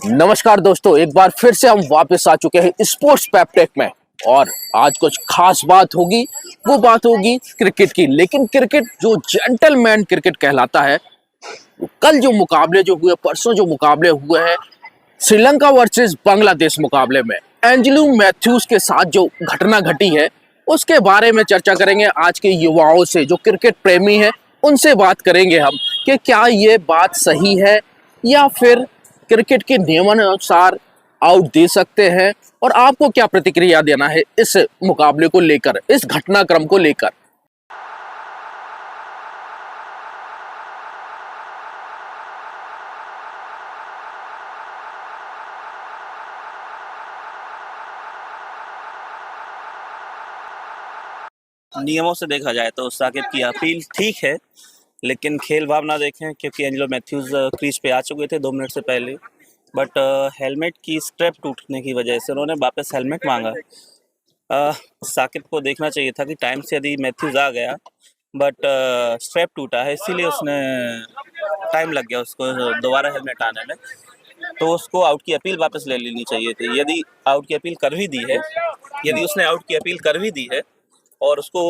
नमस्कार दोस्तों, एक बार फिर से हम वापस आ चुके हैं स्पोर्ट्स पेपटेक में। और आज कुछ खास बात होगी। वो बात होगी क्रिकेट की। लेकिन क्रिकेट जो जेंटलमैन क्रिकेट कहलाता है, कल जो मुकाबले जो हुए, परसों जो मुकाबले हुए हैं श्रीलंका वर्सेस बांग्लादेश मुकाबले में एंजेलो मैथ्यूज के साथ जो घटना घटी है, उसके बारे में चर्चा करेंगे आज के युवाओं से जो क्रिकेट प्रेमी है। उनसे बात करेंगे हम कि क्या ये बात सही है या फिर क्रिकेट के नियमानुसार आउट दे सकते हैं, और आपको क्या प्रतिक्रिया देना है इस मुकाबले को लेकर, इस घटनाक्रम को लेकर। नियमों से देखा जाए तो साकिब की अपील ठीक है, लेकिन खेल भावना देखें क्योंकि एंजेलो मैथ्यूज क्रीज पे आ चुके थे 2 मिनट से पहले। बट हेलमेट की स्ट्रैप टूटने की वजह से उन्होंने वापस हेलमेट मांगा। साकिब को देखना चाहिए था कि टाइम से यदि मैथ्यूज आ गया, बट स्ट्रैप टूटा है इसीलिए उसने टाइम लग गया उसको दोबारा हेलमेट आने में। तो उसको आउट की अपील वापस ले लेनी चाहिए थी। यदि आउट की अपील कर भी दी है, यदि उसने आउट की अपील कर भी दी है और उसको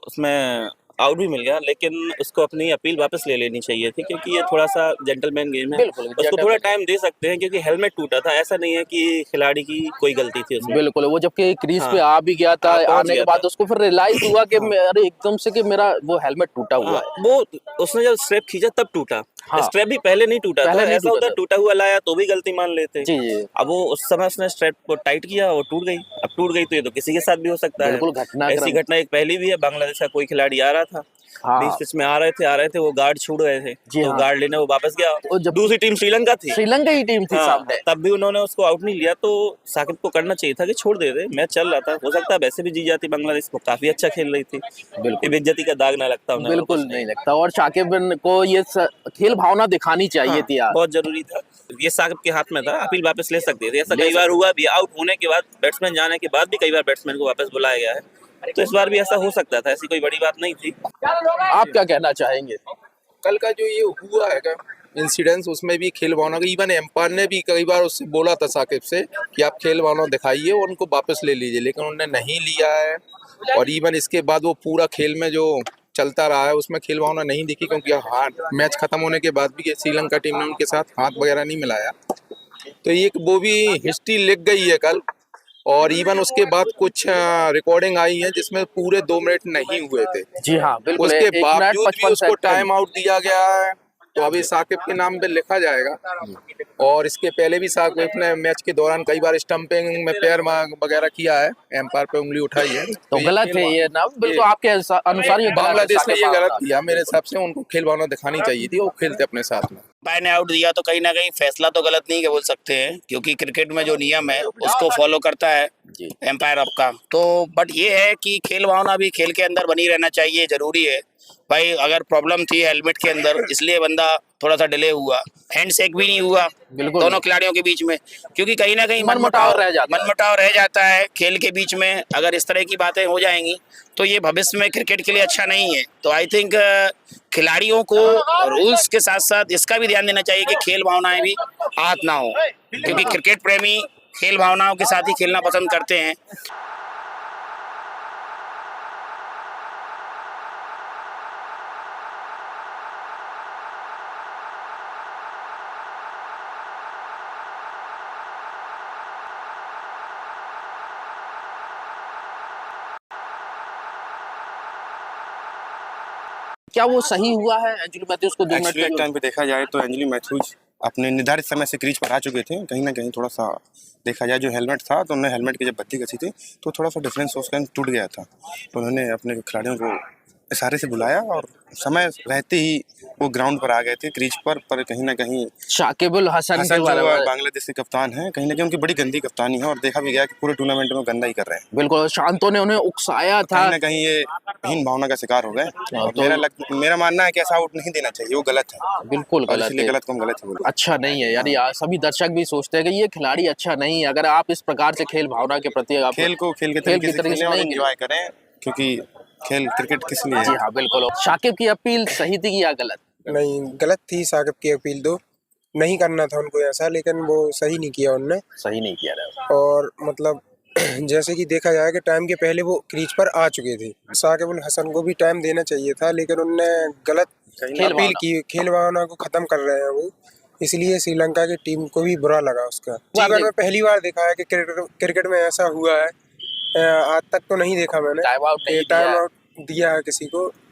उसमें आउट भी मिल गया, लेकिन उसको अपनी अपील वापस ले लेनी चाहिए थी क्योंकि ये थोड़ा सा जेंटलमैन गेम है। बिल्कुल, उसको थोड़ा टाइम दे सकते हैं क्योंकि हेलमेट टूटा था, ऐसा नहीं है कि खिलाड़ी की कोई गलती थी उसमें। बिल्कुल, वो जबकि क्रीज पे हाँ, आ भी गया था, पहुंच आने के गया बाद था। उसको फिर रियलाइज हुआ कि हाँ, अरे एकदम से कि मेरा वो हेलमेट टूटा हुआ हाँ, है। वो उसने जब स्ट्रैप खींचा तब टूटा। हाँ, स्ट्रैप भी पहले नहीं टूटा था, पहले नहीं ऐसा टूटा होता था। टूटा हुआ लाया तो भी गलती मान लेते। जी जी। अब वो उस समय उसने स्ट्रैप को टाइट किया और टूट गई। अब टूट गई तो ये तो किसी के साथ भी हो सकता है। बिल्कुल ऐसी घटनाक्रम। घटना एक पहले भी है, बांग्लादेश का कोई खिलाड़ी आ रहा था, बीच हाँ। पिच में आ रहे थे, वो गार्ड छूट गए थे, जी तो हाँ। गार्ड लेने वो वापस गया। तो जब दूसरी टीम श्रीलंका थी। श्रीलंका की टीम थी हाँ, सामने। तब भी उन्होंने उसको आउट नहीं लिया, तो साकिब को करना चाहिए था कि छोड़ दे दे। मैच चल रहा था, हो सकता है वैसे भी जीत जाती बांग्लादेश, को काफी अच्छा खेल रही थी। ये बिल्कुल बेइज्जती का दाग ना लगता उन्हें, और बिल्कुल कुछ नहीं नहीं। लगता, और शाकिब को ये खेल भावना दिखानी चाहिए हाँ, थी यार। बहुत जरूरी था। ये साकिब के हाथ में था, अपील वापस ले सकते थे। ऐसा ले कई बार सकते हुआ भी, आउट होने के बाद, बैट्समैन जाने के बाद भी कई बार बैट्समैन को वापस बुलाया गया है। तो इस बार भी ऐसा हो सकता था, ऐसी कोई बड़ी बात नहीं थी। आप क्या कहना चाहेंगे। कल का जो ये हुआ है इंसिडेंस, उसमें भी खेल भावना का, इवन एम्पायर ने भी कई बार उससे बोला था साकिब से कि आप खेल भावना दिखाइए और उनको वापस ले लीजिए, लेकिन उन्होंने नहीं लिया है। और इवन इसके बाद वो पूरा खेल में जो चलता रहा है उसमें खेल भावना नहीं दिखी, क्योंकि हाथ मैच खत्म होने के बाद भी श्रीलंका टीम ने उनके साथ हाथ वगैरह नहीं मिलाया। तो ये वो भी हिस्ट्री लिख गई है कल। और इवन उसके बाद कुछ रिकॉर्डिंग आई है जिसमें पूरे 2 मिनट नहीं हुए थे। जी हाँ बिल्कुल, उसके 1 मिनट बावजूद भी 55 उसको सेकंड। टाइम आउट दिया गया है, तो अभी साकिब के नाम पे लिखा जाएगा। और इसके पहले भी साकिब ने मैच के दौरान कई बार स्टंपिंग में पैर वगैरह किया है, एम्पायर पे उंगली उठाई है। तो गलत है ये ना, बिल्कुल आपके अनुसार ये गलत है। बांग्लादेश ने शाकिब ये गलत का किया मेरे हिसाब से, उनको खेल भावना दिखानी चाहिए थी, वो खेलते अपने साथ में। अंपायर ने आउट दिया तो कहीं ना कहीं फैसला तो गलत नहीं है बोल सकते हैं, क्योंकि क्रिकेट में जो नियम है उसको फॉलो करता है जी। एम्पायर आपका। तो बट ये है कि खेल भावना भी खेल के अंदर बनी रहना चाहिए, जरूरी है भाई। अगर प्रॉब्लम थी हेलमेट के अंदर, इसलिए बंदा थोड़ा सा डिले हुआ, हैंडशेक भी नहीं हुआ बिल्कुल दोनों खिलाड़ियों के बीच में, क्योंकि कहीं ना कहीं मनमुटाव रह जाता है। खेल के बीच में। अगर इस तरह की बातें हो जाएंगी तो ये भविष्य में क्रिकेट के लिए अच्छा नहीं है। तो आई थिंक खिलाड़ियों को रूल्स के साथ साथ इसका भी ध्यान देना चाहिए कि खेल भावनाएं भी आहत ना हो, क्योंकि क्रिकेट प्रेमी खेल भावनाओं के साथ ही खेलना पसंद करते हैं। क्या वो सही हुआ है एंजेलो मैथ्यूज को 2 मिनट एक्चुअली एक टाइम पे देखा जाए तो एंजेलो मैथ्यूज अपने निर्धारित समय से क्रीज पर आ चुके थे। कहीं ना कहीं थोड़ा सा देखा जाए, जो हेलमेट था तो उन्होंने हेलमेट की जब बत्ती कसी थी तो थोड़ा सा डिफरेंस उसका टूट गया था। तो उन्होंने अपने खिलाड़ियों को इशारे से बुलाया और समय रहते ही वो ग्राउंड पर आ गए थे क्रीज पर कहीं ना कहीं शाकिब अल हसन के हसन बारे जो में। बांग्लादेश के कप्तान हैं, कहीं ना कहीं उनकी बड़ी गंदी कप्तानी है और देखा भी गया कि पूरे टूर्नामेंट में गंदा ही कर रहे हैं। बिल्कुल, शांतो ने उन्हें उकसाया था। कहीं ना कहीं ये हीन भावना का शिकार हो गए। और तो मेरा मानना है कि ऐसा आउट नहीं देना चाहिए, वो गलत है। बिल्कुल और गलत इसलिए है, गलत को हम गलत ही बोलते हैं। अच्छा नहीं है यार। यार सभी दर्शक भी सोचते हैं कि ये खिलाड़ी अच्छा नहीं है। अगर आप इस प्रकार से खेल भावना के प्रति आप खेल को खेल के तरीके से खेलें और एंजॉय करें, क्योंकि खेल क्रिकेट किस लिए जी है। हाँ बिल्कुल। शाकिब की अपील सही थी या गलत। नहीं, गलत थी साकिब की अपील। तो नहीं करना था उनको ऐसा, लेकिन वो सही नहीं किया उनने। सही नहीं किया रहा। और मतलब जैसे कि देखा जाए कि टाइम के पहले वो क्रीज पर आ चुके थे। साकिब अल हसन को भी टाइम देना चाहिए था, लेकिन उनने गलत अपील की। खेल भावना को खत्म कर रहे हैं वो, इसलिए श्रीलंका की टीम को भी बुरा लगा उसका। जीवन में पहली बार देखा है कि क्रिकेट में ऐसा हुआ है। आज तक तो नहीं देखा मैंने टाइम आउट नहीं टाइम आउट दिया है किसी को।